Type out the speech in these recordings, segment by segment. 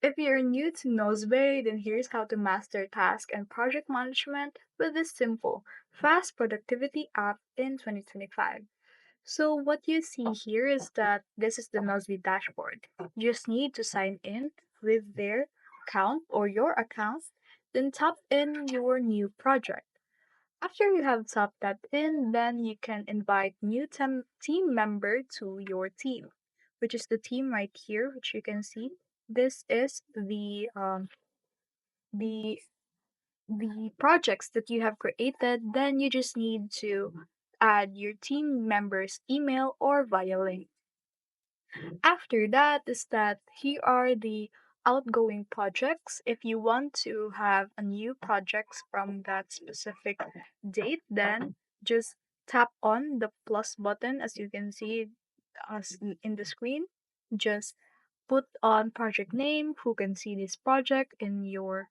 If you're new to Nozbe, then here's how to master task and project management with this simple, fast productivity app in 2025. So what you see here is that this is the Nozbe dashboard. You just need to sign in with their account or your account, then tap in your new project. After you have tapped that in, then you can invite new team member to your team, which is the team right here, which you can see. This is the the projects that you have created. Then you just need to add your team member's email or via link. After that is that here are the outgoing projects. If you want to have a new projects from that specific date, then just tap on the plus button as you can see as in the screen. Just put on project name, who can see this project in your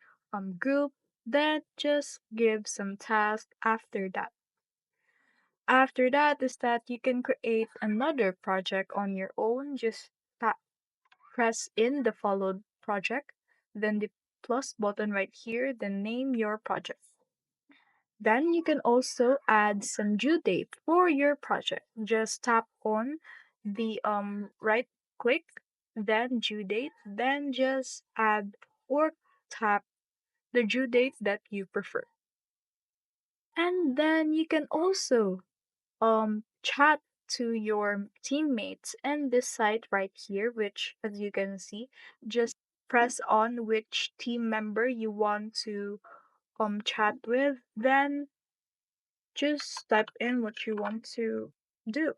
group, then just give some task after that. After that is that you can create another project on your own. Just press in the followed project, then the plus button right here, then name your project. Then you can also add some due date for your project. Just tap on the right click, then due date, then just add or tap the due date that you prefer. And then you can also chat to your teammates and this site right here, which as you can see, just press on which team member you want to chat with, then just type in what you want to do.